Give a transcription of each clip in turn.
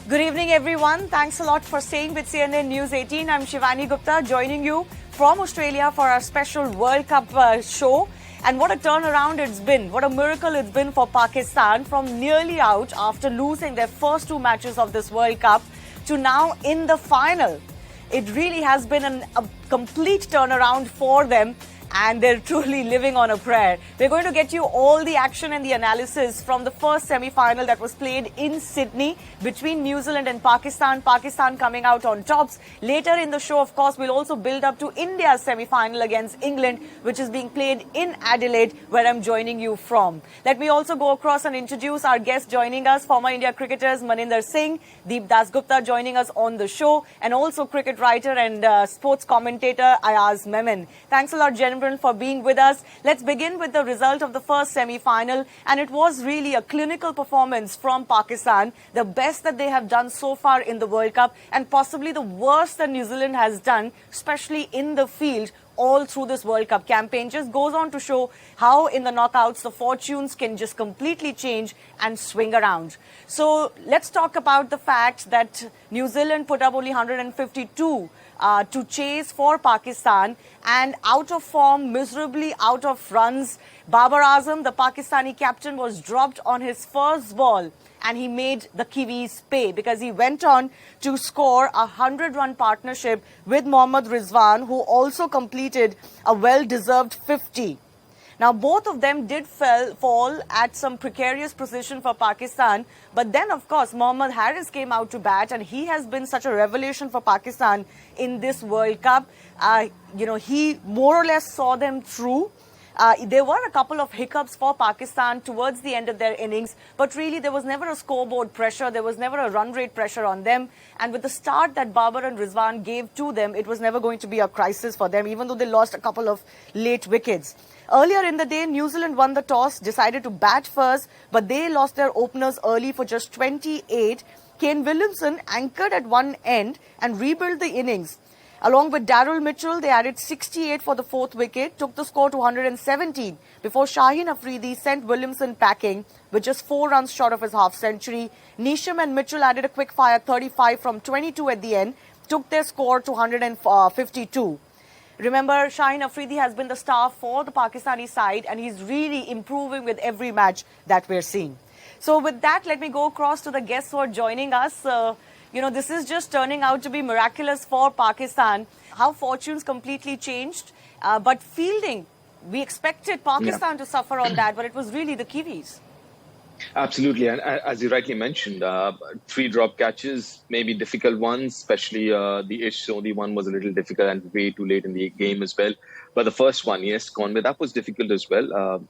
Good evening, everyone. Thanks a lot for staying with CNN News 18. I'm Shivani Gupta, joining you from Australia for our special World Cup show. And what a turnaround it's been. What a miracle it's been for Pakistan from nearly out after losing their first two matches of this World Cup to now in the final. It really has been a complete turnaround for them. And they're truly living on a prayer. We're going to get you all the action and the analysis from the first semi-final that was played in Sydney between New Zealand and Pakistan. Pakistan coming out on tops. Later in the show, of course, we'll also build up to India's semi-final against England, which is being played in Adelaide, where I'm joining you from. Let me also go across and introduce our guests joining us, former India cricketers Maninder Singh, Deep Dasgupta joining us on the show, and also cricket writer and sports commentator Ayaz Memon. Thanks a lot, gentlemen, for being with us. Let's begin with the result of the first semi-final, and it was really a clinical performance from Pakistan, the best that they have done so far in the World Cup and possibly the worst that New Zealand has done, especially in the field all through this World Cup campaign. Just goes on to show how in the knockouts the fortunes can just completely change and swing around. So let's talk about the fact that New Zealand put up only 152 to chase for Pakistan, and out of form, miserably out of runs. Babar Azam, the Pakistani captain, was dropped on his first ball, and he made the Kiwis pay because he went on to score a 100-run partnership with Mohammad Rizwan, who also completed a well-deserved 50. Now, both of them did fall at some precarious position for Pakistan. But then, of course, Mohammad Haris came out to bat, and he has been such a revelation for Pakistan in this World Cup. He more or less saw them through. There were a couple of hiccups for Pakistan towards the end of their innings, but really there was never a scoreboard pressure, there was never a run rate pressure on them. And with the start that Babar and Rizwan gave to them, it was never going to be a crisis for them, even though they lost a couple of late wickets. Earlier in the day, New Zealand won the toss, decided to bat first, but they lost their openers early for just 28. Kane Williamson anchored at one end and rebuilt the innings. Along with Daryl Mitchell, they added 68 for the fourth wicket, took the score to 117 before Shaheen Afridi sent Williamson packing with just 4 runs short of his half-century. Neesham and Mitchell added a quick-fire 35 from 22 at the end, took their score to 152. Remember, Shaheen Afridi has been the star for the Pakistani side, and he's really improving with every match that we're seeing. So with that, let me go across to the guests who are joining us. This is just turning out to be miraculous for Pakistan. How fortunes completely changed. But fielding, we expected Pakistan to suffer on that, but it was really the Kiwis. Absolutely. And as you rightly mentioned, 3 drop catches, maybe difficult ones, especially the Ish Sodhi one was a little difficult and way too late in the game as well. But the first one, yes, Conway, that was difficult as well.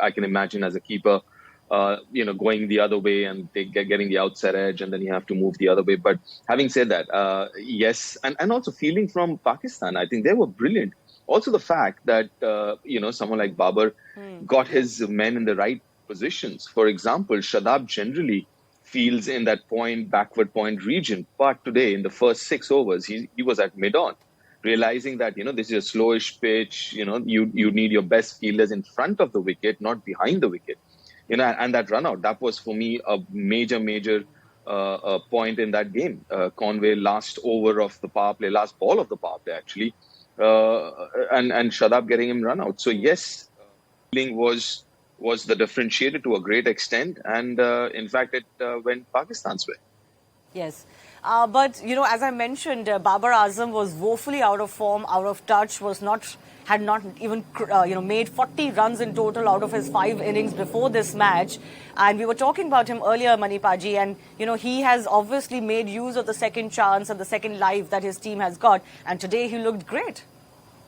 I can imagine as a keeper, going the other way and getting the outside edge, and then you have to move the other way. But having said that, yes, and also fielding from Pakistan, I think they were brilliant. Also the fact that, someone like Babar got his men in the right positions. For example, Shadab generally fields in that backward point region. But today, in the first 6 overs, he was at mid-on, realizing that, this is a slowish pitch. You need your best fielders in front of the wicket, not behind the wicket. And that run out, that was for me a major point in that game. Conway last over of the power play, last ball of the power play actually, and Shadab getting him run out. So yes, fielding was the differentiator to a great extent, and in fact it went Pakistan's way. Yes. But, as I mentioned, Babar Azam was woefully out of form, out of touch, had not even, made 40 runs in total out of his 5 innings before this match. And we were talking about him earlier, Manipaji, and, he has obviously made use of the second chance and the second life that his team has got. And today he looked great.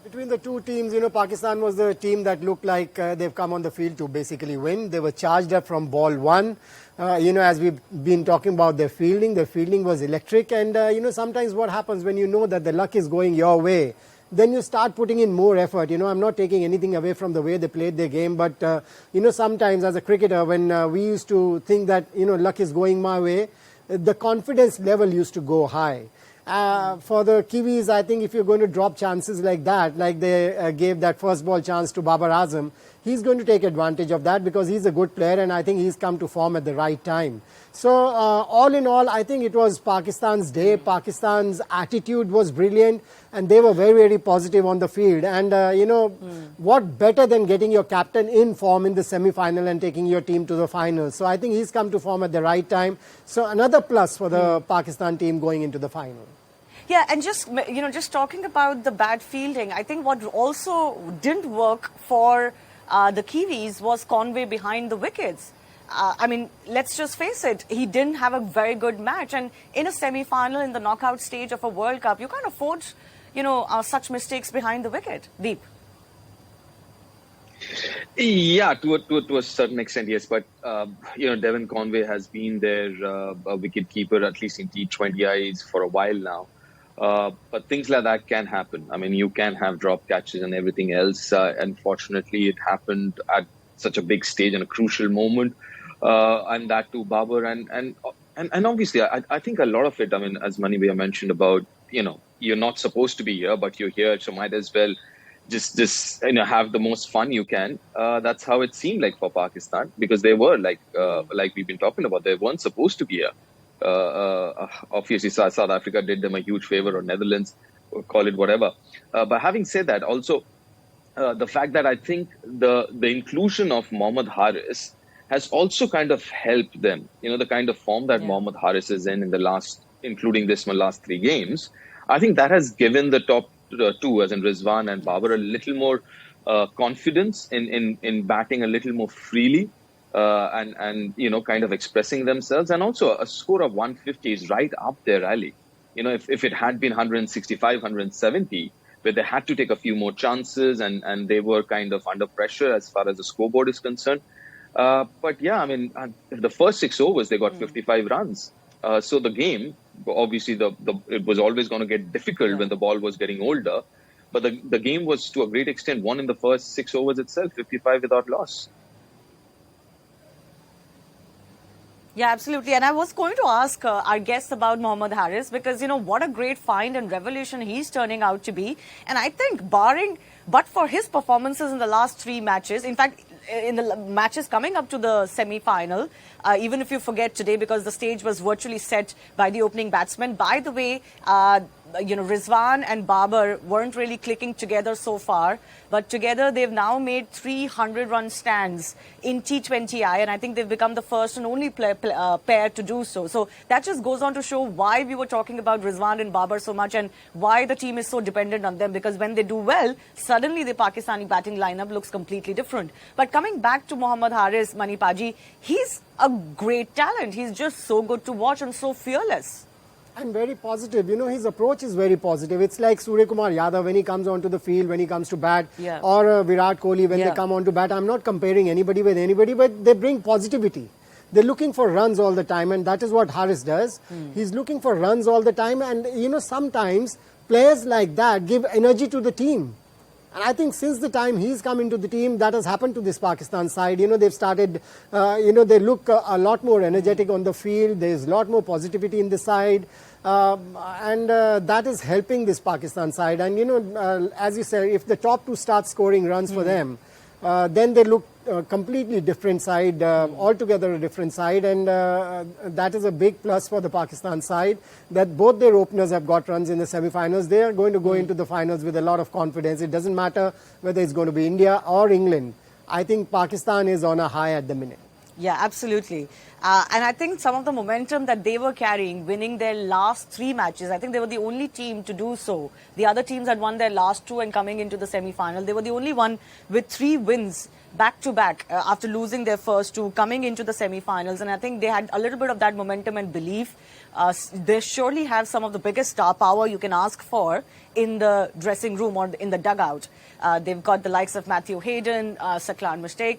Between the two teams, Pakistan was the team that looked like they've come on the field to basically win. They were charged up from ball 1. As we've been talking about their fielding was electric. And, sometimes what happens when you know that the luck is going your way, then you start putting in more effort. I'm not taking anything away from the way they played their game. But, sometimes as a cricketer, when we used to think that, luck is going my way, the confidence level used to go high. For the Kiwis, I think if you're going to drop chances like that, like they gave that first ball chance to Babar Azam, he's going to take advantage of that because he's a good player and I think he's come to form at the right time. So all in all, I think it was Pakistan's day. Pakistan's attitude was brilliant and they were very, very positive on the field. And, what better than getting your captain in form in the semi-final and taking your team to the final. So I think he's come to form at the right time. So another plus for the Pakistan team going into the final. Yeah, and just talking about the bad fielding, I think what also didn't work for the Kiwis was Conway behind the wickets. I mean, let's just face it, he didn't have a very good match. And in a semi-final, in the knockout stage of a World Cup, you can't afford, such mistakes behind the wicket. Deep. Yeah, to a certain extent, yes. But, Devon Conway has been their wicket keeper, at least in T20Is, for a while now. But things like that can happen. I mean, you can have drop catches and everything else. Unfortunately, it happened at such a big stage and a crucial moment. And that to Babar. And obviously, I think a lot of it, I mean, as Manibhaiya mentioned about, you're not supposed to be here, but you're here. So might as well just have the most fun you can. That's how it seemed like for Pakistan, because they were like we've been talking about, they weren't supposed to be here. Obviously, South Africa did them a huge favor, or Netherlands, or call it whatever. But having said that, also the fact that I think the inclusion of Mohammad Haris has also kind of helped them. The kind of form that Mohammad Haris is in the last, including this one, last 3 games. I think that has given the top 2, as in Rizwan and Babar, a little more confidence in batting a little more freely. And kind of expressing themselves. And also a score of 150 is right up their alley. If it had been 165, 170, where they had to take a few more chances and they were kind of under pressure as far as the scoreboard is concerned. But yeah, I mean, the first 6 overs, they got 55 runs. So the game, obviously, it was always going to get difficult when the ball was getting older. But the game was, to a great extent, won in the first 6 overs itself, 55 without loss. Yeah, absolutely. And I was going to ask our guests about Mohammad Haris because, what a great find and revelation he's turning out to be. And I think but for his performances in the last 3 matches, in fact, in the matches coming up to the semi-final, even if you forget today because the stage was virtually set by the opening batsman. By the way, Rizwan and Babar weren't really clicking together so far, but together they've now made 300-run stands in T20I, and I think they've become the first and only pair to do so. So that just goes on to show why we were talking about Rizwan and Babar so much and why the team is so dependent on them, because when they do well, suddenly the Pakistani batting lineup looks completely different. But coming back to Mohammad Haris, Manipaji, he's a great talent. He's just so good to watch and so fearless. And very positive. His approach is very positive. It's like Suryakumar Yadav when he comes onto the field, when he comes to bat, or Virat Kohli when they come onto bat. I'm not comparing anybody with anybody, but they bring positivity. They're looking for runs all the time, and that is what Haris does. He's looking for runs all the time, and sometimes players like that give energy to the team. And I think since the time he's come into the team, that has happened to this Pakistan side. They've started, they look a lot more energetic on the field. There's a lot more positivity in the side. And that is helping this Pakistan side. And, as you said, if the top 2 start scoring runs for them, then they look completely different side, altogether a different side, and that is a big plus for the Pakistan side, that both their openers have got runs in the semi-finals. They are going to go into the finals with a lot of confidence. It doesn't matter whether it's going to be India or England. I think Pakistan is on a high at the minute. Yeah, absolutely. And I think some of the momentum that they were carrying, winning their last 3 matches, I think they were the only team to do so. The other teams had won their last 2 and coming into the semi-final. They were the only one with 3 wins back-to-back after losing their first 2, coming into the semi-finals. And I think they had a little bit of that momentum and belief. They surely have some of the biggest star power you can ask for in the dressing room or in the dugout. They've got the likes of Matthew Hayden, Saqlain Mushtaq,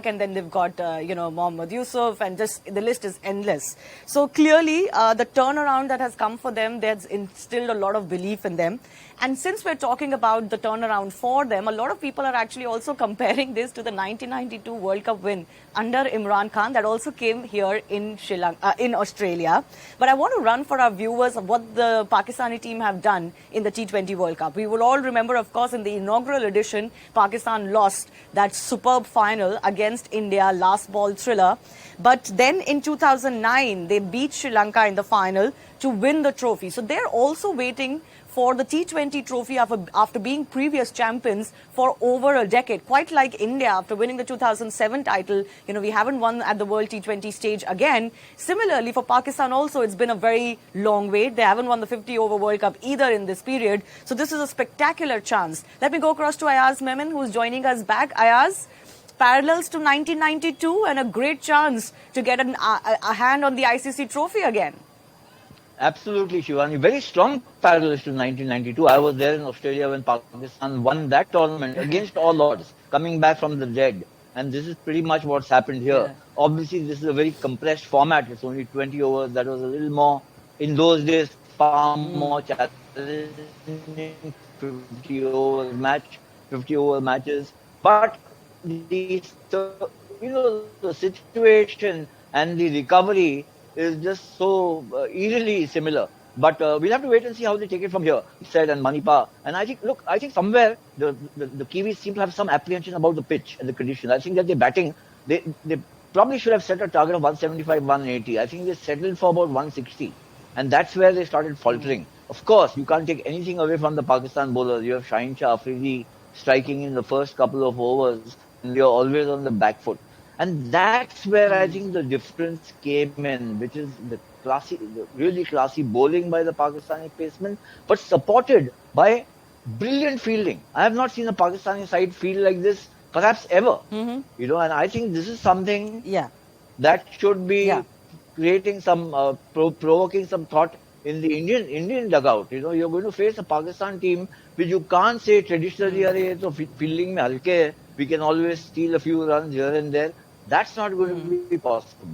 and then they've got, Mohammad Yusuf, and just the list is endless. So clearly, the turnaround that has come for them, that's instilled a lot of belief in them. And since we're talking about the turnaround for them, a lot of people are actually also comparing this to the 1992 World Cup win under Imran Khan that also came here in Sri in Australia. But I want to run for our viewers of what the Pakistani team have done in the T20 World Cup. We will all remember, of course, in the inaugural edition, Pakistan lost that superb final against India, last ball thriller. But then in 2009, they beat Sri Lanka in the final to win the trophy. So they're also waiting for the T20 trophy after being previous champions for over a decade. Quite like India after winning the 2007 title, we haven't won at the World T20 stage again. Similarly, for Pakistan also, it's been a very long wait. They haven't won the 50-over World Cup either in this period. So this is a spectacular chance. Let me go across to Ayaz Memon, who's joining us back. Ayaz, parallels to 1992 and a great chance to get a hand on the ICC trophy again. Absolutely, Shivani. Very strong parallels to 1992. I was there in Australia when Pakistan won that tournament against all odds, coming back from the dead. And this is pretty much what's happened here. Yeah. Obviously, this is a very compressed format. It's only 20 overs. That was a little more, in those days, far more challenging. 50 over matches. But the situation and the recovery is just so eerily similar. But we'll have to wait and see how they take it from here, he said, and Manipa. And I think somewhere the Kiwis seem to have some apprehension about the pitch and the conditions. I think that they're batting, they probably should have set a target of 175, 180. I think they settled for about 160. And that's where they started faltering. Of course, you can't take anything away from the Pakistan bowlers. You have Shaheen Afridi striking in the first couple of overs, and you're always on the back foot. And that's where I think the difference came in, which is the really classy bowling by the Pakistani pacemen, but supported by brilliant fielding. I have not seen a Pakistani side field like this, perhaps ever. And I think this is something that should be creating some, provoking some thought in the Indian dugout. You're going to face a Pakistan team which you can't say traditionally, so fielding mein halke hai, we can always steal a few runs here and there. That's not going to be possible.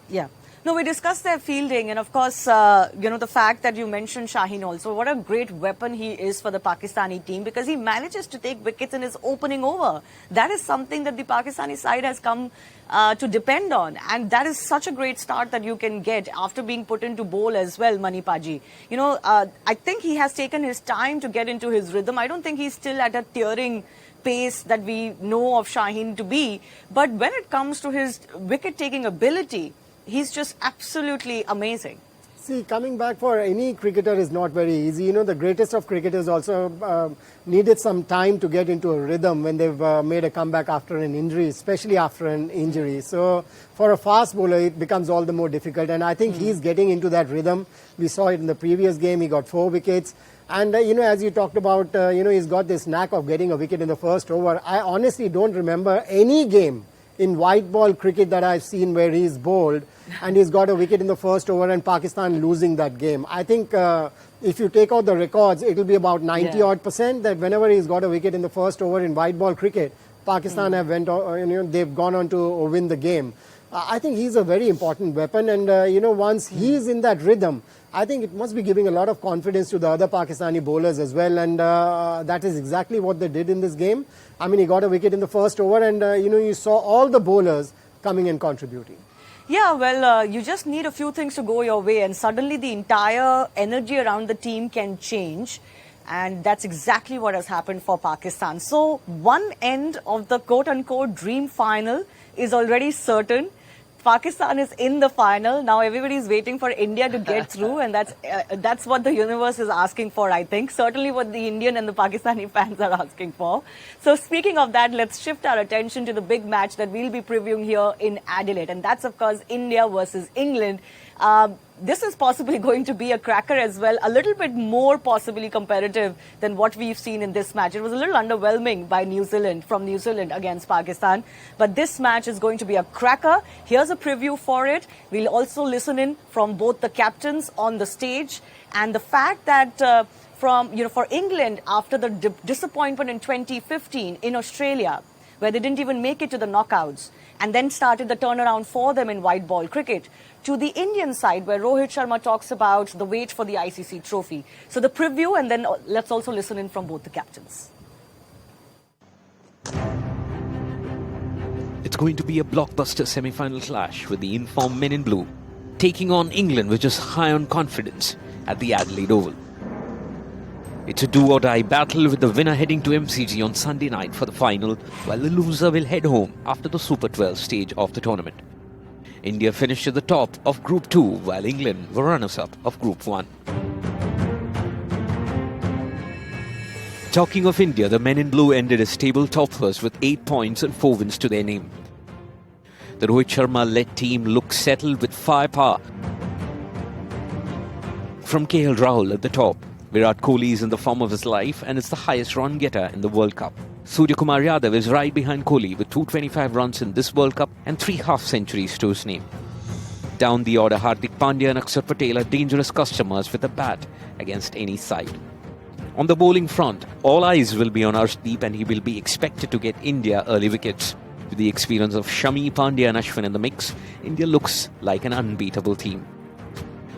Yeah. No, we discussed their fielding and, of course, the fact that you mentioned Shaheen also. What a great weapon he is for the Pakistani team because he manages to take wickets in his opening over. That is something that the Pakistani side has come to depend on. And that is such a great start that you can get after being put into bowl as well, Manipaji. I think he has taken his time to get into his rhythm. I don't think he's still at a tearing pace that we know of Shaheen to be. But when it comes to his wicket-taking ability, he's just absolutely amazing. See, coming back for any cricketer is not very easy. The greatest of cricketers also needed some time to get into a rhythm when they've made a comeback after an injury, especially after an injury. So for a fast bowler, it becomes all the more difficult. And I think he's getting into that rhythm. We saw it in the previous game. He got 4 wickets. And, as you talked about, he's got this knack of getting a wicket in the first over. I honestly don't remember any game in white ball cricket that I've seen where he's bowled and he's got a wicket in the first over and Pakistan losing that game. I think if you take out the records, it'll be about 90-odd% that whenever he's got a wicket in the first over in white ball cricket, Pakistan have they've gone on to win the game. I think he's a very important weapon and, once he's in that rhythm, I think it must be giving a lot of confidence to the other Pakistani bowlers as well, and that is exactly what they did in this game. I mean, he got a wicket in the first over, and you saw all the bowlers coming and contributing. Yeah, well, you just need a few things to go your way, and suddenly the entire energy around the team can change, and that's exactly what has happened for Pakistan. So, one end of the quote-unquote dream final is already certain. Pakistan is in the final. Now everybody is waiting for India to get through, and that's what the universe is asking for, I think. Certainly what the Indian and the Pakistani fans are asking for. So speaking of that, let's shift our attention to the big match that we'll be previewing here in Adelaide. And that's, of course, India versus England. This is possibly going to be a cracker as well, a little bit more possibly competitive than what we've seen in this match. It was a little underwhelming by from New Zealand against Pakistan. But this match is going to be a cracker. Here's a preview for it. We'll also listen in from both the captains on the stage. And the fact that for England, after the disappointment in 2015 in Australia, where they didn't even make it to the knockouts, and then started the turnaround for them in white ball cricket, to the Indian side, where Rohit Sharma talks about the wait for the ICC trophy. So the preview, and then let's also listen in from both the captains. It's going to be a blockbuster semi-final clash with the informed men in blue taking on England, which is high on confidence at the Adelaide Oval. It's a do-or-die battle with the winner heading to MCG on Sunday night for the final, while the loser will head home after the Super 12 stage of the tournament. India finished at the top of Group 2, while England were runners-up of Group 1. Talking of India, the men in blue ended as table toppers with 8 points and 4 wins to their name. The Rohit Sharma-led team looks settled with firepower from KL Rahul at the top. Virat Kohli is in the form of his life and is the highest run getter in the World Cup. Suryakumar Yadav is right behind Kohli with 225 runs in this World Cup and 3 half-centuries to his name. Down the order, Hardik Pandya and Akshar Patel are dangerous customers with a bat against any side. On the bowling front, all eyes will be on Arshdeep and he will be expected to get India early wickets. With the experience of Shami, Pandya and Ashwin in the mix, India looks like an unbeatable team.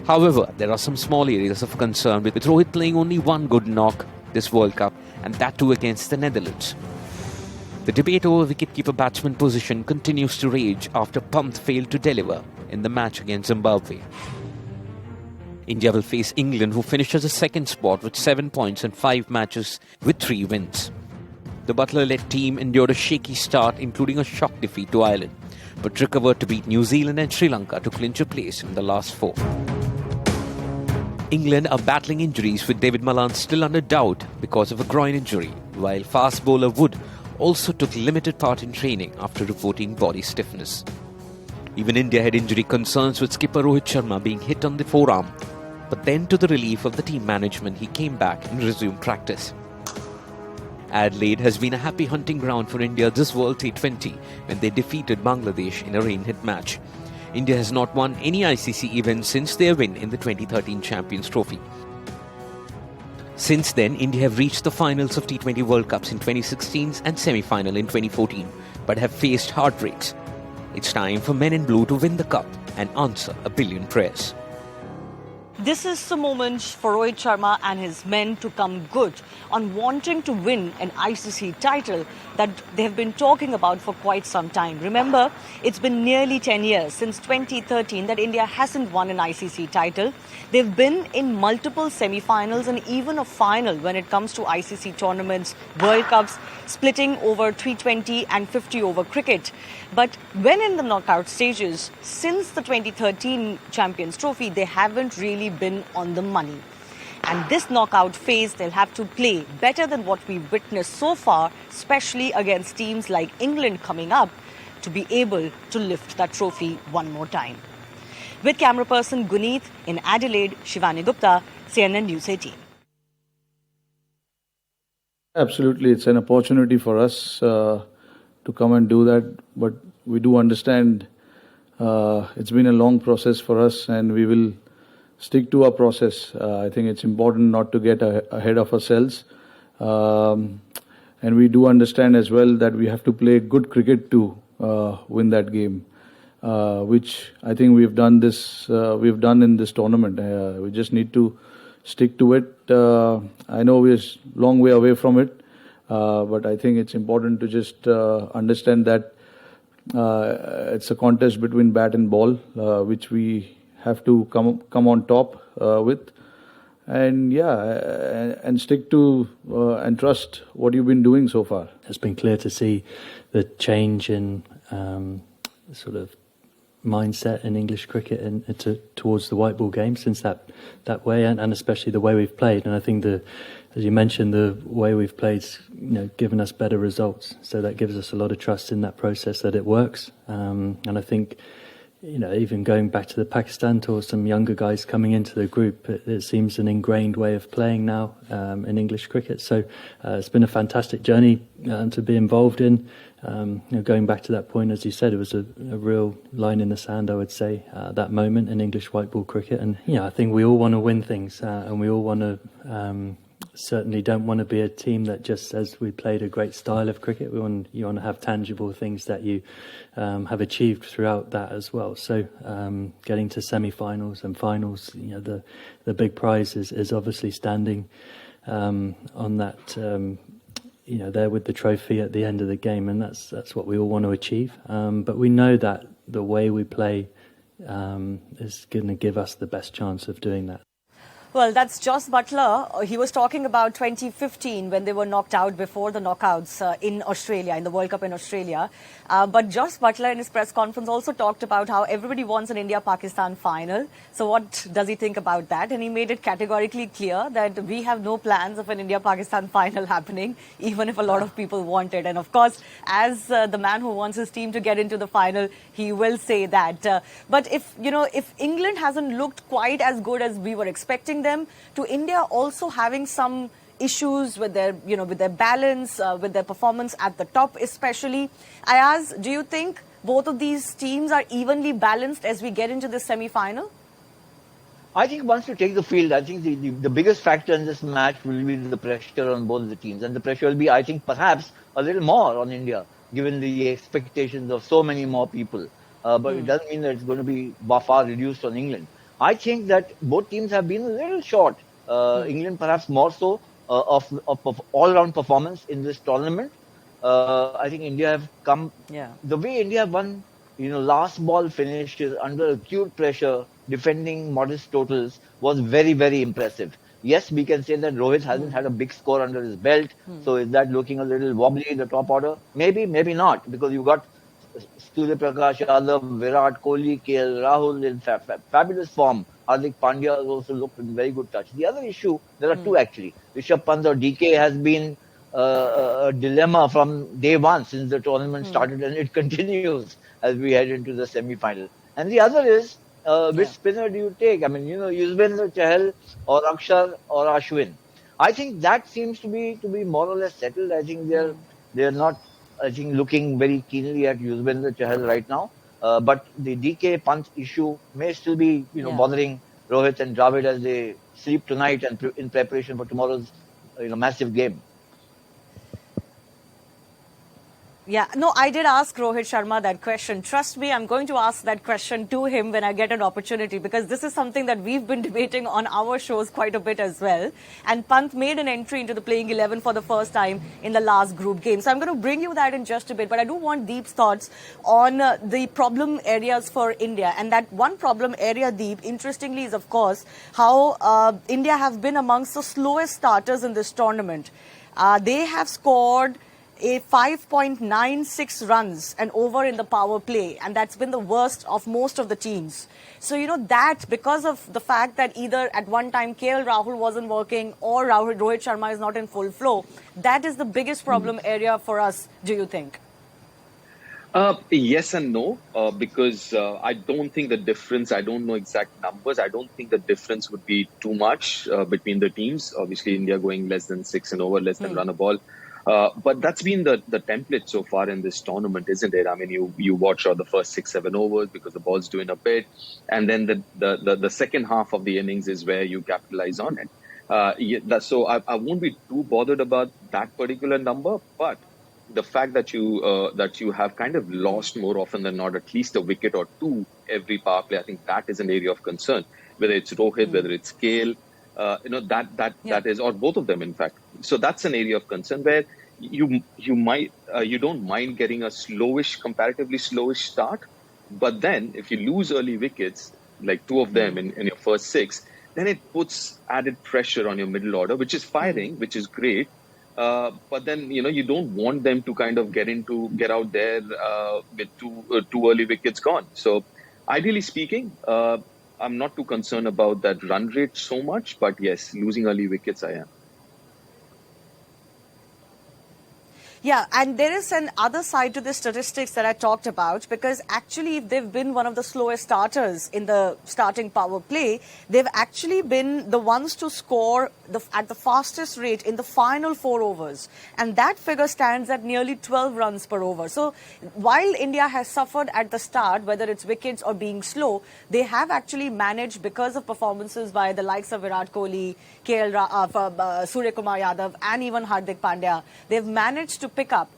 However, there are some small areas of concern with Rohit playing only one good knock this World Cup, and that too against the Netherlands. The debate over wicketkeeper batsman position continues to rage after Punt failed to deliver in the match against Zimbabwe. India will face England, who finished as a second spot with 7 points in 5 matches with 3 wins. The Butler-led team endured a shaky start, including a shock defeat to Ireland, but recovered to beat New Zealand and Sri Lanka to clinch a place in the last 4. England are battling injuries, with David Malan still under doubt because of a groin injury, while fast bowler Wood also took limited part in training after reporting body stiffness. Even India had injury concerns, with skipper Rohit Sharma being hit on the forearm, but then to the relief of the team management, he came back and resumed practice. Adelaide has been a happy hunting ground for India this World T20 when they defeated Bangladesh in a rain-hit match. India has not won any ICC event since their win in the 2013 Champions Trophy. Since then, India have reached the finals of T20 World Cups in 2016 and semi-final in 2014, but have faced heartbreaks. It's time for men in blue to win the cup and answer a billion prayers. This is the moment for Rohit Sharma and his men to come good on wanting to win an ICC title that they have been talking about for quite some time. Remember, it's been nearly 10 years since 2013 that India hasn't won an ICC title. They've been in multiple semi-finals and even a final when it comes to ICC tournaments, World Cups, splitting over 320 and 50 over cricket. But when in the knockout stages, since the 2013 Champions Trophy, they haven't really been on the money. And this knockout phase, they'll have to play better than what we've witnessed so far, especially against teams like England coming up, to be able to lift that trophy one more time. With camera person Guneet in Adelaide, Shivani Gupta, CNN News 18. Absolutely, it's an opportunity for us to come and do that, but we do understand it's been a long process for us and we will stick to our process. I think it's important not to get ahead of ourselves, and we do understand as well that we have to play good cricket to win that game, which I think we've done in this tournament. We just need to stick to it. I know we're a long way away from it, but I think it's important to just understand that it's a contest between bat and ball, which we have to come on top with, and and stick to and trust what you've been doing so far. It's been clear to see the change in sort of mindset in English cricket and towards the white ball game since that way, and especially the way we've played. And I think as you mentioned, the way we've played, given us better results. So that gives us a lot of trust in that process that it works. And I think, even going back to the Pakistan tour, some younger guys coming into the group, it seems an ingrained way of playing now in English cricket. So it's been a fantastic journey to be involved in. Going back to that point, as you said, it was a real line in the sand, I would say, that moment in English white ball cricket. And I think we all want to win things, and we all want to certainly don't want to be a team that just says we played a great style of cricket. You want to have tangible things that you have achieved throughout that as well. So getting to semi-finals and finals, the big prize is obviously standing on that there with the trophy at the end of the game, and that's what we all want to achieve. But we know that the way we play is going to give us the best chance of doing that. Well, that's Jos Buttler. He was talking about 2015 when they were knocked out before the knockouts in Australia, in the World Cup in Australia. But Jos Buttler in his press conference also talked about how everybody wants an India-Pakistan final. So what does he think about that? And he made it categorically clear that we have no plans of an India-Pakistan final happening, even if a lot of people want it. And of course, as the man who wants his team to get into the final, he will say that. But if England hasn't looked quite as good as we were expecting them, to India also having some issues with their, with their balance, with their performance at the top especially. Ayaz, do you think both of these teams are evenly balanced as we get into the semi-final? I think once you take the field, I think the biggest factor in this match will be the pressure on both the teams. And the pressure will be, I think, perhaps a little more on India, given the expectations of so many more people. But it doesn't mean that it's going to be far reduced on England. I think that both teams have been a little short. England perhaps more so of all-round performance in this tournament. I think India have come... Yeah. The way India have won, last ball finishes under acute pressure, defending modest totals, was very, very impressive. Yes, we can say that Rohit hasn't had a big score under his belt. So is that looking a little wobbly in the top order? Maybe, maybe not, because you've got Suryakumar Yadav, Virat Kohli, KL Rahul in fabulous form. Hardik Pandya has also looked in very good touch. The other issue, there are two actually. Rishabh Pant or DK has been a dilemma from day one since the tournament started, and it continues as we head into the semi-final. And the other is, which spinner do you take? I mean, Yuzvendra Chahal or Akshar or Ashwin. I think that seems to be more or less settled. I think they're not, looking very keenly at Yuzvendra Chahal right now. But the DK Pant issue may still be, bothering Rohit and Dravid as they sleep tonight and in preparation for tomorrow's, massive game. Yeah, no, I did ask Rohit Sharma that question. Trust me, I'm going to ask that question to him when I get an opportunity, because this is something that we've been debating on our shows quite a bit as well. And Punt made an entry into the playing 11 for the first time in the last group game. So I'm going to bring you that in just a bit. But I do want Deep's thoughts on the problem areas for India. And that one problem area, Deep, interestingly, is, of course, how India have been amongst the slowest starters in this tournament. They have scored a 5.96 runs and over in the power play, and that's been the worst of most of the teams. So, that because of the fact that either at one time KL Rahul wasn't working or Rohit Sharma is not in full flow, that is the biggest problem area for us, do you think? Yes and no, because I don't think the difference, I don't know exact numbers, I don't think the difference would be too much between the teams. Obviously, India going less than 6 and over, less than run a ball. But that's been the template so far in this tournament, isn't it? I mean, you watch out the first 6-7 overs because the ball's doing a bit, and then the second half of the innings is where you capitalize on it. So I won't be too bothered about that particular number, but the fact that you have kind of lost more often than not at least a wicket or two every power play, I think that is an area of concern. Whether it's Rohit, whether it's KL. That is, or both of them, in fact. So that's an area of concern where you don't mind getting a comparatively slowish start, but then if you lose early wickets, like two of them in your first 6, then it puts added pressure on your middle order, which is firing, which is great. But then you don't want them to kind of get out there with two early wickets gone. So ideally speaking, I'm not too concerned about that run rate so much, but yes, losing early wickets I am. Yeah, and there is an other side to the statistics that I talked about, because actually if they've been one of the slowest starters in the starting power play, they've actually been the ones to score at the fastest rate in the final 4 overs. And that figure stands at nearly 12 runs per over. So while India has suffered at the start, whether it's wickets or being slow, they have actually managed, because of performances by the likes of Virat Kohli, Suryakumar Yadav and even Hardik Pandya, they've managed to pick up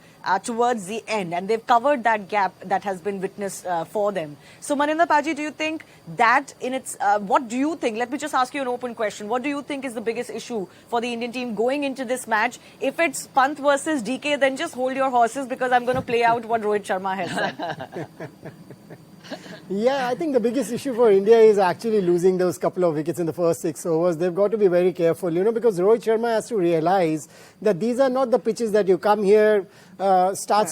towards the end, and they've covered that gap that has been witnessed for them. So, Maninder Paji, do you think that in its, what do you think? Let me just ask you an open question. What do you think is the biggest issue for the Indian team going into this match? If it's Punt versus DK, then just hold your horses, because I'm going to play out what Rohit Sharma has said. Yeah, I think the biggest issue for India is actually losing those couple of wickets in the first 6 overs. They've got to be very careful, because Rohit Sharma has to realize that these are not the pitches that you come here, start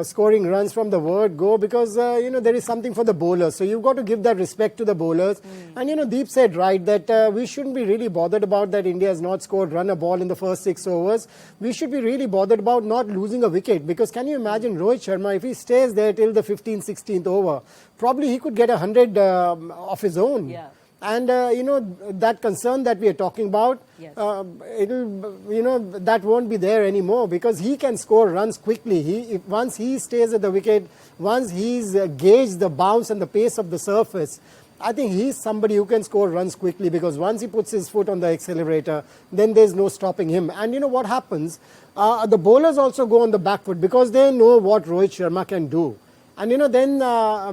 scoring runs from the word go, because, there is something for the bowlers. So you've got to give that respect to the bowlers. And, Deep said right that we shouldn't be really bothered about that India has not scored run a ball in the first 6 overs. We should be really bothered about not losing a wicket, because can you imagine Rohit Sharma, if he stays there till the 15th, 16th over, probably he could get 100 of his own. Yeah. And, that concern that we are talking about, Yes. that won't be there anymore, because he can score runs quickly. Once he stays at the wicket, once he's gauged the bounce and the pace of the surface, I think he's somebody who can score runs quickly, because once he puts his foot on the accelerator, then there's no stopping him. And what happens? The bowlers also go on the back foot, because they know what Rohit Sharma can do. And then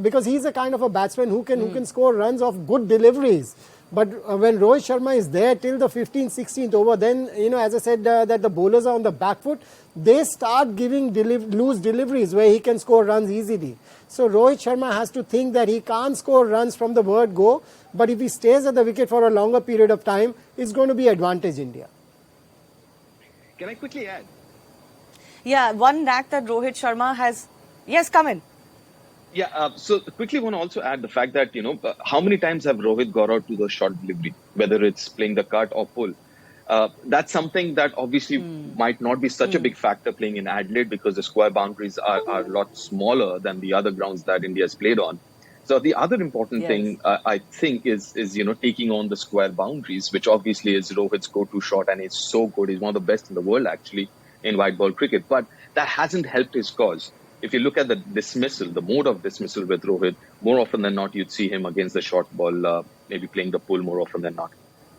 because he's a kind of a batsman who can score runs off good deliveries. But when Rohit Sharma is there till the 15th, 16th over, then, as I said, that the bowlers are on the back foot, they start giving loose deliveries where he can score runs easily. So Rohit Sharma has to think that he can't score runs from the word go, but if he stays at the wicket for a longer period of time, it's going to be advantage India. Can I quickly add? Yeah, one knack that Rohit Sharma has. Yes, come in. Yeah, so quickly want to also add the fact that, how many times have Rohit got out to the short delivery, whether it's playing the cut or pull. That's something that obviously might not be such a big factor playing in Adelaide, because the square boundaries are a lot smaller than the other grounds that India has played on. So the other important thing, I think, is taking on the square boundaries, which obviously is Rohit's go-to shot, and he's so good. He's one of the best in the world, actually, in white ball cricket. But that hasn't helped his cause. If you look at the dismissal, the mode of dismissal with Rohit, more often than not, you'd see him against the short ball, maybe playing the pull more often than not.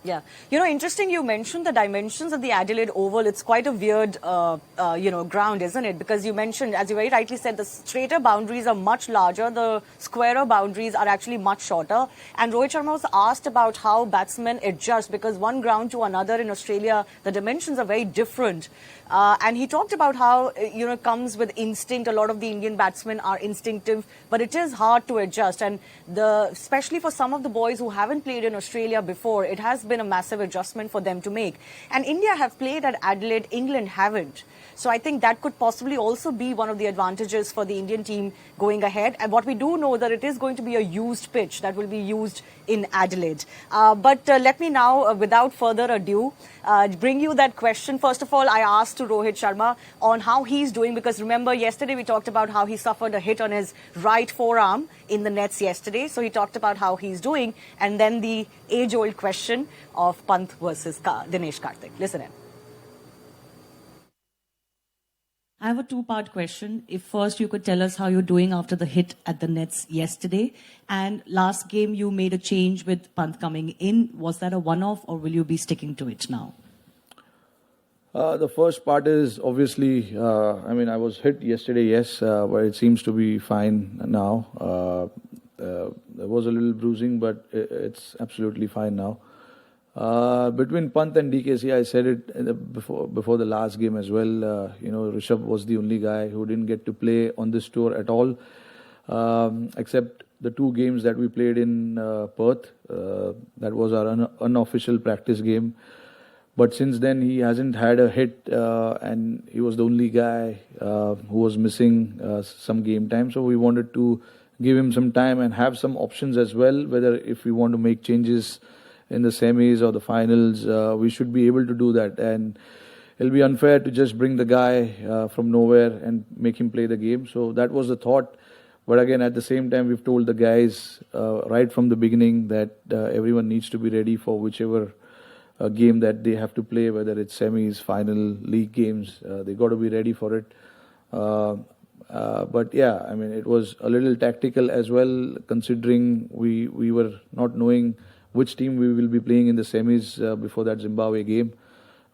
Yeah. Interesting you mentioned the dimensions of the Adelaide Oval. It's quite a weird, ground, isn't it? Because you mentioned, as you very rightly said, the straighter boundaries are much larger. The squarer boundaries are actually much shorter. And Rohit Sharma was asked about how batsmen adjust, because one ground to another in Australia, the dimensions are very different. And he talked about how, it comes with instinct. A lot of the Indian batsmen are instinctive, but it is hard to adjust. And especially for some of the boys who haven't played in Australia before, it has been a massive adjustment for them to make. And India have played at Adelaide, England haven't. So I think that could possibly also be one of the advantages for the Indian team going ahead. And what we do know that it is going to be a used pitch that will be used in Adelaide. But let me now, without further ado, bring you that question. First of all, I asked to Rohit Sharma on how he's doing, because remember yesterday we talked about how he suffered a hit on his right forearm in the nets yesterday. So he talked about how he's doing, and then the age-old question of Punt versus Dinesh Karthik. Listen in. I have a two-part question. If first you could tell us how you're doing after the hit at the nets yesterday, and last game you made a change with Punt coming in. Was that a one-off, or will you be sticking to it now? The first part is obviously, I was hit yesterday, yes, but it seems to be fine now. There was a little bruising, but it's absolutely fine now. Between Punt and DKC, I said it before the last game as well. Rishabh was the only guy who didn't get to play on this tour at all, except the two games that we played in Perth. That was our unofficial practice game. But since then, he hasn't had a hit, and he was the only guy who was missing some game time. So we wanted to give him some time and have some options as well, whether if we want to make changes in the semis or the finals, we should be able to do that. And it'll be unfair to just bring the guy from nowhere and make him play the game. So that was the thought. But again, at the same time, we've told the guys right from the beginning that everyone needs to be ready for whichever game that they have to play, whether it's semis, final, league games. They got to be ready for it. But yeah, it was a little tactical as well, considering we were not knowing which team we will be playing in the semis before that Zimbabwe game.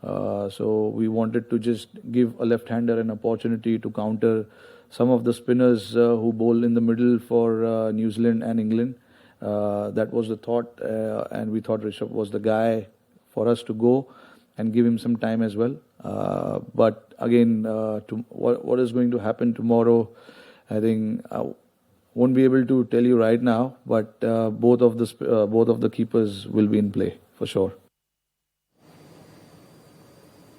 So we wanted to just give a left-hander an opportunity to counter some of the spinners who bowl in the middle for New Zealand and England. That was the thought, and we thought Rishabh was the guy for us to go and give him some time as well. But again, what is going to happen tomorrow, I think I won't be able to tell you right now, but both of the keepers will be in play for sure.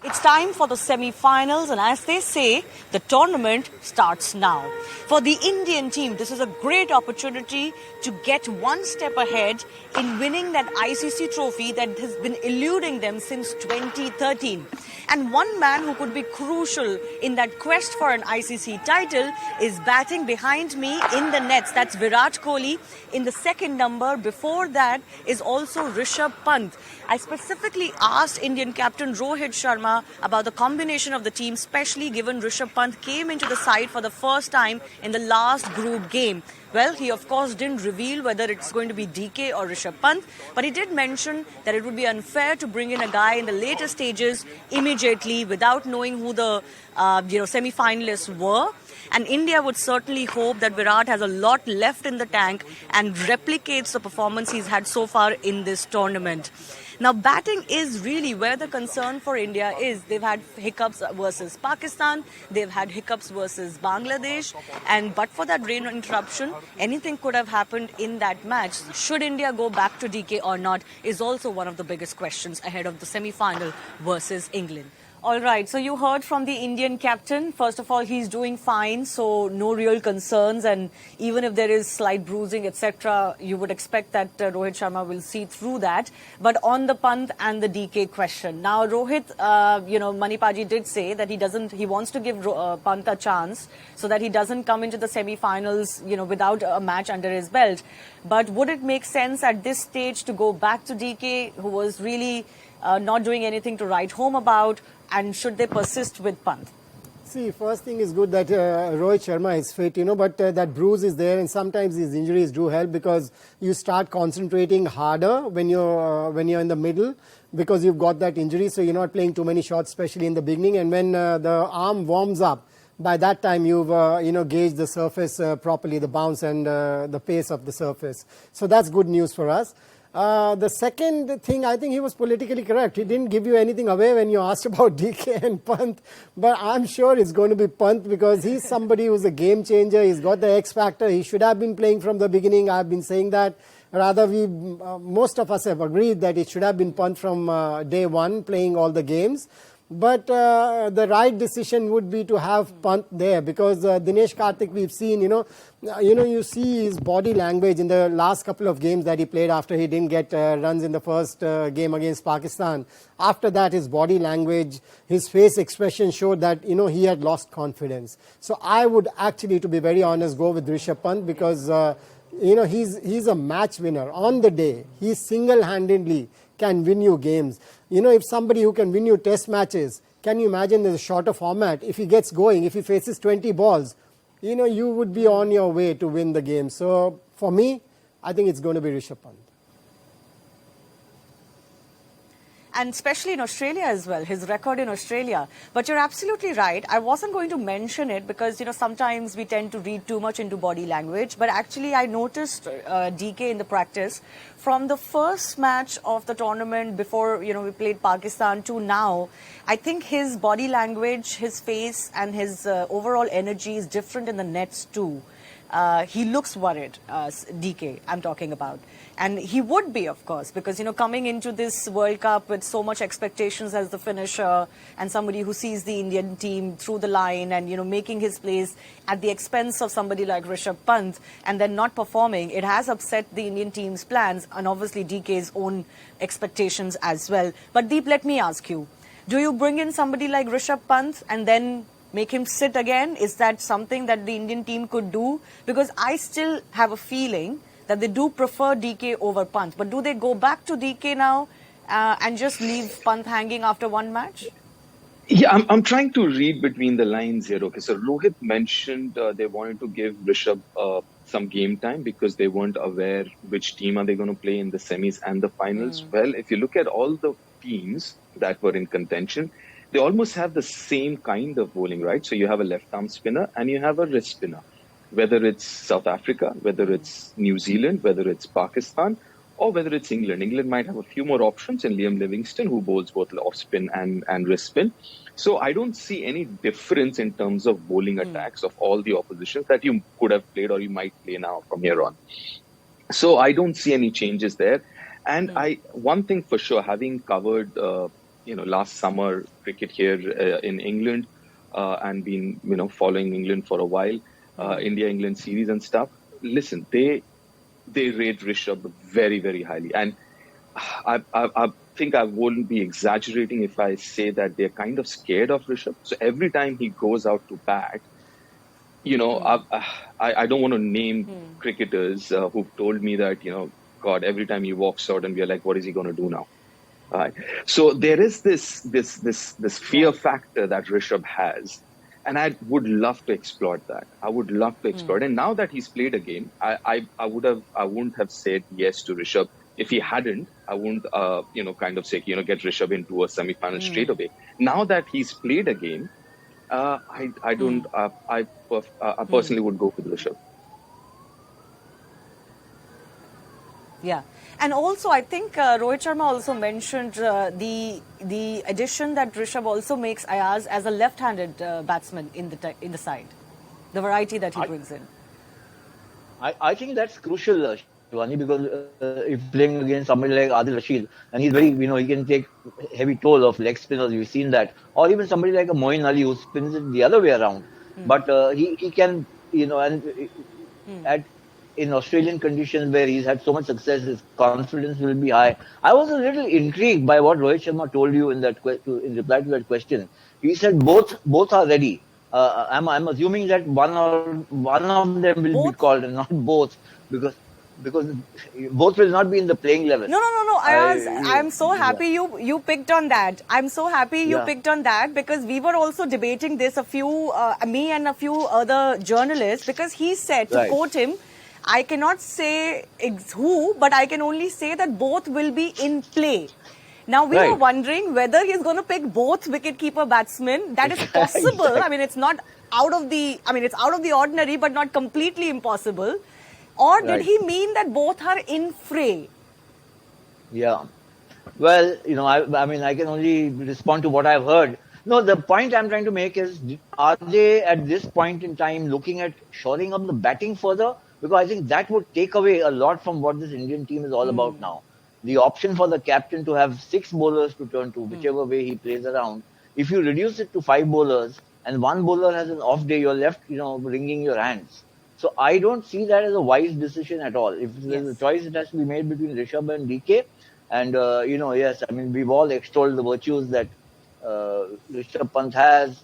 It's time for the semi-finals, and as they say, the tournament starts now. For the Indian team, this is a great opportunity to get one step ahead in winning that ICC trophy that has been eluding them since 2013. And one man who could be crucial in that quest for an ICC title is batting behind me in the nets. That's Virat Kohli in the second number. Before that is also Rishabh Punt. I specifically asked Indian captain Rohit Sharma about the combination of the team, especially given Rishabh Punt came into the side for the first time in the last group game. Well, he of course didn't reveal whether it's going to be DK or Rishabh Punt, but he did mention that it would be unfair to bring in a guy in the later stages immediately without knowing who the semi-finalists were. And India would certainly hope that Virat has a lot left in the tank and replicates the performance he's had so far in this tournament. Now, batting is really where the concern for India is. They've had hiccups versus Pakistan, they've had hiccups versus Bangladesh, and but for that rain interruption, anything could have happened in that match. Should India go back to DK or not is also one of the biggest questions ahead of the semi-final versus England. All right, so you heard from the Indian captain. First of all, he's doing fine, so no real concerns. And even if there is slight bruising, etc., you would expect that Rohit Sharma will see through that. But on the Punt and the DK question, now Rohit, Manipaji did say that he wants to give Punt a chance so that he doesn't come into the semi-finals, without a match under his belt. But would it make sense at this stage to go back to DK, who was really not doing anything to write home about? And should they persist with Punt? See, first thing is good that Rohit Sharma is fit, but that bruise is there, and sometimes these injuries do help because you start concentrating harder when you're in the middle because you've got that injury, so you're not playing too many shots, especially in the beginning. And when the arm warms up, by that time you've gauged the surface properly, the bounce and the pace of the surface. So that's good news for us. The second thing, I think he was politically correct. He didn't give you anything away when you asked about DK and Punt. But I'm sure it's going to be Punt because he's somebody who's a game changer. He's got the X factor. He should have been playing from the beginning. I've been saying that. Rather, most of us have agreed that it should have been Punt from day one, playing all the games. But the right decision would be to have Punt there because Dinesh Karthik, we've seen, you see his body language in the last couple of games that he played after he didn't get runs in the first game against Pakistan. After that, his body language, his face expression showed that, he had lost confidence. So I would actually, to be very honest, go with Rishabh Punt because, he's a match winner on the day. He single-handedly can win you games. If somebody who can win you test matches, can you imagine the shorter format? If he gets going, if he faces 20 balls, you would be on your way to win the game. So for me, I think it's going to be Rishabh Punt. And especially in Australia as well, his record in Australia. But you're absolutely right. I wasn't going to mention it because, sometimes we tend to read too much into body language. But actually, I noticed DK in the practice from the first match of the tournament before, we played Pakistan to now. I think his body language, his face and his overall energy is different in the nets too. He looks worried, DK, I'm talking about. And he would be, of course, because, coming into this World Cup with so much expectations as the finisher and somebody who sees the Indian team through the line and, making his place at the expense of somebody like Rishabh Punt and then not performing, it has upset the Indian team's plans and obviously DK's own expectations as well. But Deep, let me ask you, do you bring in somebody like Rishabh Punt and then make him sit again? Is that something that the Indian team could do? Because I still have a feeling that they do prefer DK over Punt. But do they go back to DK now and just leave Punt hanging after one match? Yeah, I'm trying to read between the lines here. Okay, so Rohit mentioned they wanted to give Rishabh a some game time because they weren't aware which team are they going to play in the semis and the finals. Well, if you look at all the teams that were in contention, they almost have the same kind of bowling, right? So you have a left-arm spinner and you have a wrist spinner, whether it's South Africa, whether it's New Zealand, whether it's Pakistan, or whether it's England. England might have a few more options in Liam Livingstone, who bowls both off spin and wrist spin. So I don't see any difference in terms of bowling attacks of all the oppositions that you could have played or you might play now from here on. So I don't see any changes there. And one thing for sure, having covered, last summer cricket here in England and been, following England for a while, India-England series and stuff. Listen, they rate Rishabh very, very highly. And I think I wouldn't be exaggerating if I say that they're kind of scared of Rishabh. So every time he goes out to bat, I don't want to name cricketers who've told me that, God, every time he walks out and we're like, what is he going to do now? Right. So there is this fear factor that Rishabh has. And I would love to explore that. I would love to explore it. And now that he's played a game, I wouldn't have said yes to Rishabh. If he hadn't, I wouldn't, kind of say, get Rishabh into a semi-final straight away. Now that he's played a game, I personally would go with Rishabh. Yeah. And also, I think Rohit Sharma also mentioned the addition that Rishabh also makes Ayaz as a left-handed batsman in the side, the variety that he brings in. I think that's crucial, Shivani, because if playing against somebody like Adil Rashid, and he's very, he can take heavy toll of leg spinners, we've seen that, or even somebody like a Moeen Ali who spins it the other way around. But he can, in Australian conditions where he's had so much success, his confidence will be high. I was a little intrigued by what Rohit Sharma told you in reply to that question. He said both are ready. I'm assuming that one of them will be called and not both, because both will not be in the playing level. No. I'm so happy you picked on that. I'm so happy you picked on that, because we were also debating this, me and a few other journalists, because he said, to quote him, I cannot say who, but I can only say that both will be in play. Now, we were wondering whether he's going to pick both wicketkeeper batsmen. That is possible. Exactly. I mean, it's not it's out of the ordinary, but not completely impossible. Or did he mean that both are in fray? Yeah. Well, I can only respond to what I've heard. No, the point I'm trying to make is, are they at this point in time looking at shoring up the batting further? Because I think that would take away a lot from what this Indian team is all about now. The option for the captain to have 6 bowlers to turn to, whichever way he plays around. If you reduce it to 5 bowlers and one bowler has an off day, you're left, wringing your hands. So I don't see that as a wise decision at all. If there's a choice, it has to be made between Rishabh and DK. And, we've all extolled the virtues that Rishabh Punt has,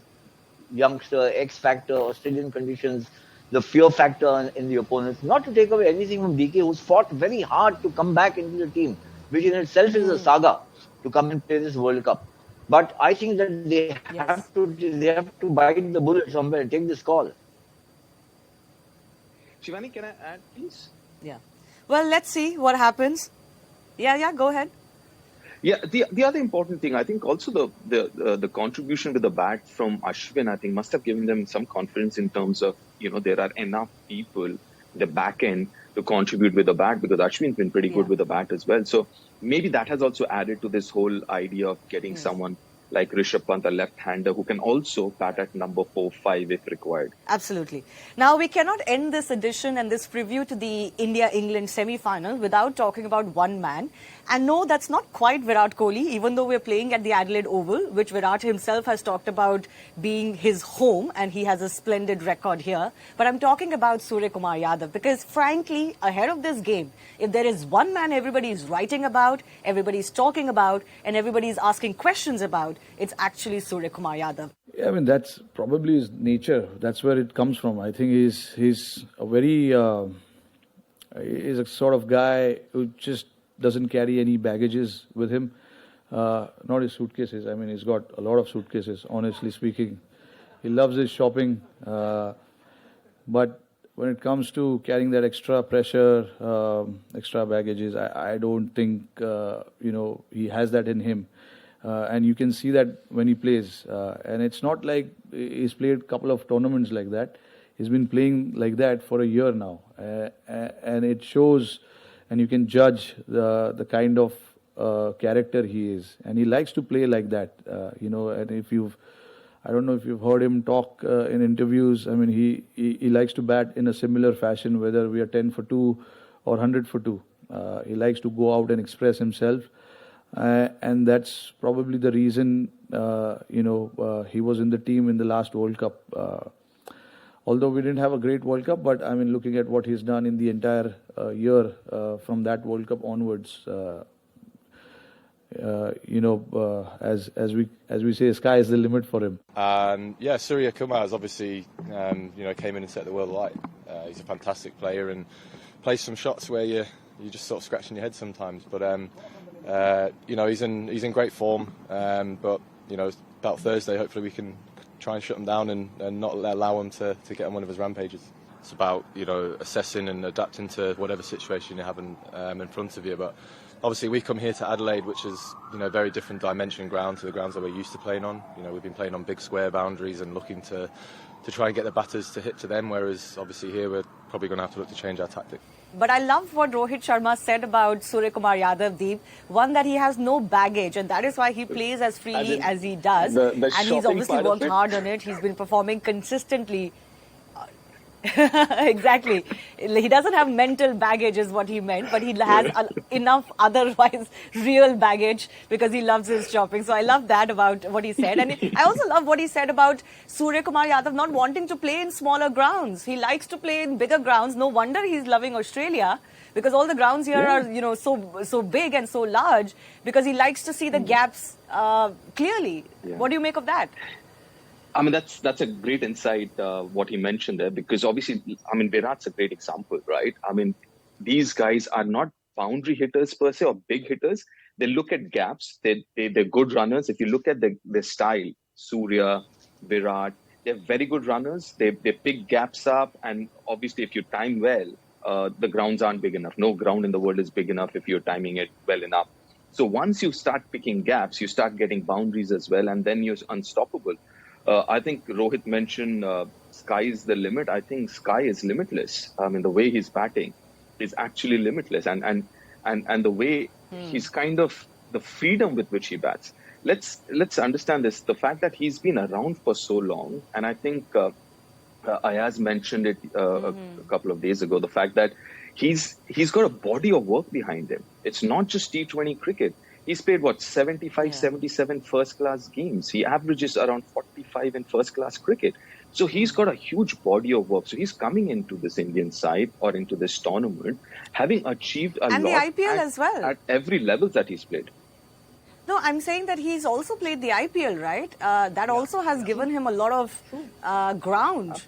youngster, X factor, Australian conditions, the fear factor in the opponents. Not to take away anything from DK, who's fought very hard to come back into the team, which in itself is a saga to come and play this World Cup. But I think that they have to bite the bullet somewhere and take this call. Shivani, can I add, please? Yeah. Well, let's see what happens. Yeah, go ahead. Yeah, the other important thing, I think also the contribution with the bat from Ashwin, I think must have given them some confidence in terms of, there are enough people in the back end to contribute with the bat, because Ashwin's been pretty good with the bat as well. So maybe that has also added to this whole idea of getting someone like Rishabh Pant, a left-hander, who can also bat at number 4, 5 if required. Absolutely. Now, we cannot end this edition and this preview to the India-England semi-final without talking about one man. And no, that's not quite Virat Kohli, even though we're playing at the Adelaide Oval, which Virat himself has talked about being his home, and he has a splendid record here. But I'm talking about Suryakumar Yadav, because frankly, ahead of this game, if there is one man everybody is writing about, everybody's talking about, and everybody's asking questions about, it's actually Suryakumar Yadav. Yeah, that's probably his nature. That's where it comes from. I think he's a very he's a sort of guy who just doesn't carry any baggages with him. Not his suitcases. He's got a lot of suitcases, honestly speaking. He loves his shopping. But when it comes to carrying that extra pressure, extra baggages, I don't think he has that in him. And you can see that when he plays. And it's not like he's played a couple of tournaments like that. He's been playing like that for a year now. And it shows, and you can judge the kind of character he is. And he likes to play like that, and I don't know if you've heard him talk in interviews. I mean, he likes to bat in a similar fashion, whether we are 10 for 2 or 100 for 2. He likes to go out and express himself. And that's probably the reason, he was in the team in the last World Cup. Although we didn't have a great World Cup, but I mean, looking at what he's done in the entire year from that World Cup onwards, as we say, sky is the limit for him. Suryakumar has obviously, came in and set the world alight. He's a fantastic player and plays some shots where you just sort of scratching your head sometimes. But he's in great form. But about Thursday, hopefully we can try and shut him down and not allow him to get on one of his rampages. It's about assessing and adapting to whatever situation you're having in front of you. But obviously, we come here to Adelaide, which is a very different dimension ground to the grounds that we're used to playing on. We've been playing on big square boundaries and looking to try and get the batters to hit to them. Whereas obviously here we're probably going to have to look to change our tactic. But I love what Rohit Sharma said about Suryakumar Yadav, Deep. One, that he has no baggage, and that is why he plays as freely as he does. The and he's obviously worked hard on it. He's been performing consistently. Exactly. He doesn't have mental baggage is what he meant, but he has enough otherwise real baggage because he loves his shopping. So I love that about what he said. And I also love what he said about Suryakumar Yadav not wanting to play in smaller grounds. He likes to play in bigger grounds. No wonder he's loving Australia, because all the grounds here are, so big and so large, because he likes to see the gaps clearly. Yeah. What do you make of that? I mean, that's a great insight, what he mentioned there, because obviously, I mean, Virat's a great example, right? I mean, these guys are not boundary hitters per se or big hitters. They look at gaps. They're good runners. If you look at their style, Surya, Virat, they're very good runners. They pick gaps up. And obviously, if you time well, the grounds aren't big enough. No ground in the world is big enough if you're timing it well enough. So once you start picking gaps, you start getting boundaries as well, and then you're unstoppable. I think Rohit mentioned sky is the limit. I think sky is limitless. I mean, the way he's batting is actually limitless. And the way he's kind of, the freedom with which he bats. Let's understand this. The fact that he's been around for so long, and I think Ayaz mentioned it a couple of days ago, the fact that he's got a body of work behind him. It's not just T20 cricket. He's played, 77 first-class games. He averages around 45 in first-class cricket. So he's got a huge body of work. So he's coming into this Indian side or into this tournament, having achieved a lot. And the IPL as well. At every level that he's played. No, I'm saying that he's also played the IPL, right? That also has given him a lot of ground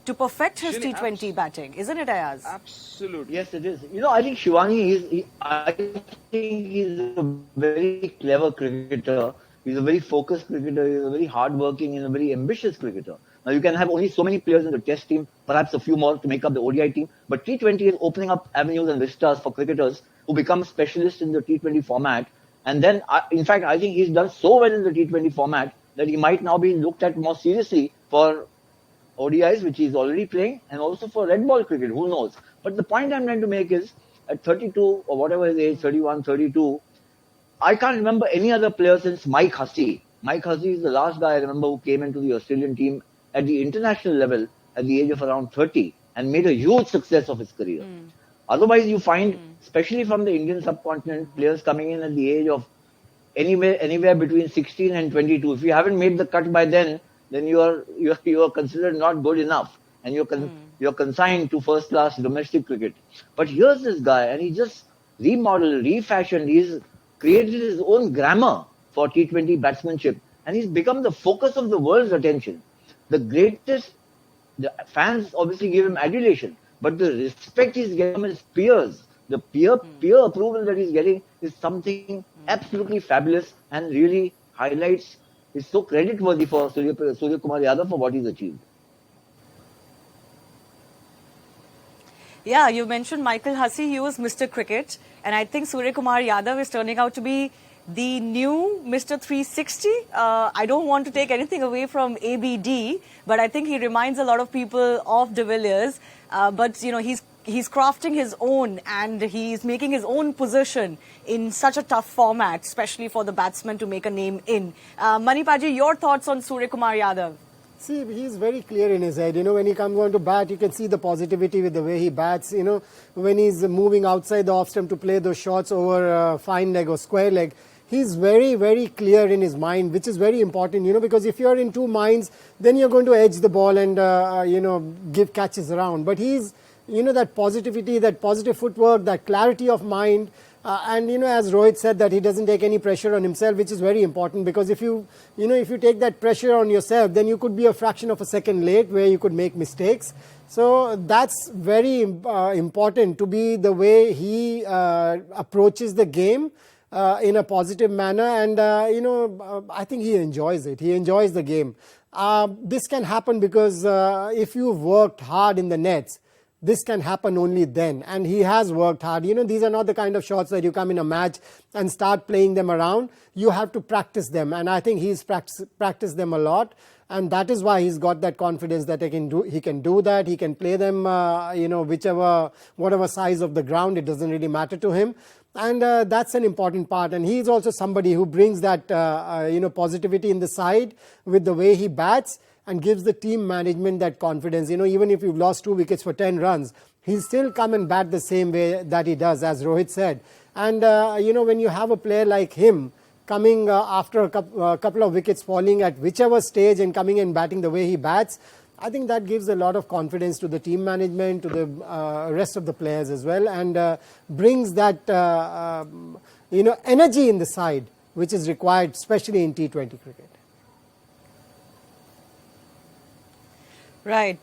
to perfect his T20 batting, isn't it, Ayaz? Absolutely. Yes, it is. I think Shivani I think he's a very clever cricketer. He's a very focused cricketer. He's a very hardworking and a very ambitious cricketer. Now, you can have only so many players in the Test team, perhaps a few more to make up the ODI team. But T20 is opening up avenues and vistas for cricketers who become specialists in the T20 format. And then, in fact, I think he's done so well in the T20 format that he might now be looked at more seriously for ODIs, which he's already playing, and also for red ball cricket, who knows. But the point I'm trying to make is, at 32 or whatever his age, 31, 32, I can't remember any other player since Mike Hussey. Mike Hussey is the last guy I remember who came into the Australian team at the international level at the age of around 30 and made a huge success of his career. Otherwise, you find, especially from the Indian subcontinent, players coming in at the age of anywhere between 16 and 22. If you haven't made the cut by then you are considered not good enough, and you're consigned to first class domestic cricket. But here's this guy, and he just remodeled, refashioned. He's created his own grammar for T20 batsmanship, and he's become the focus of the world's attention. The fans obviously give him adulation, but the respect he's getting from his peers, the peer approval that he's getting is something absolutely fabulous and really highlights. It's so credit-worthy for Suryakumar Yadav for what he's achieved. Yeah, you mentioned Michael Hussey. He was Mr. Cricket. And I think Suryakumar Yadav is turning out to be the new Mr. 360. I don't want to take anything away from ABD, but I think he reminds a lot of people of De Villiers. But, you know, he's crafting his own and he's making his own position in such a tough format, especially for the batsman to make a name in. Manipaji, your thoughts on Suryakumar Yadav? See, he's very clear in his head. You know, when he comes on to bat, you can see the positivity with the way he bats. You know, when he's moving outside the off stump to play those shots over fine leg or square leg, he's very, very clear in his mind, which is very important, you know, because if you're in two minds, then you're going to edge the ball and, you know, give catches around. But he's, you know, that positivity, that positive footwork, that clarity of mind. And, you know, as Rohit said, that he doesn't take any pressure on himself, which is very important, because if you take that pressure on yourself, then you could be a fraction of a second late where you could make mistakes. So that's very important to be the way he approaches the game in a positive manner. And, you know, I think he enjoys it. He enjoys the game. This can happen because if you've worked hard in the nets, this can happen only then, and he has worked hard. You know, these are not the kind of shots that you come in a match and start playing them around. You have to practice them, and I think he's practiced them a lot, and that is why he's got that confidence that he can do that. He can play them, you know, whatever size of the ground, it doesn't really matter to him. And that's an important part. And he's also somebody who brings that, you know, positivity in the side with the way he bats, and gives the team management that confidence. You know, even if you've lost 2 wickets for 10 runs, he'll still come and bat the same way that he does, as Rohit said. And, you know, when you have a player like him coming after a couple of wickets falling at whichever stage and coming and batting the way he bats, I think that gives a lot of confidence to the team management, to the rest of the players as well, and brings that, you know, energy in the side, which is required, especially in T20 cricket. Right.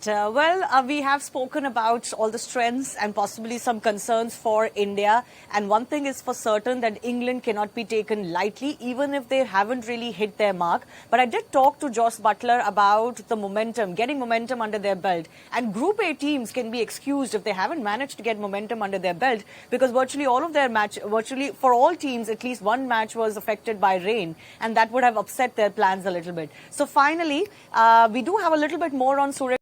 We have spoken about all the strengths and possibly some concerns for India. And one thing is for certain, that England cannot be taken lightly, even if they haven't really hit their mark. But I did talk to Joss Butler about the momentum, getting momentum under their belt. And Group A teams can be excused if they haven't managed to get momentum under their belt, because virtually all of their virtually for all teams, at least one match was affected by rain. And that would have upset their plans a little bit. So finally, we do have a little bit more on Suryakumar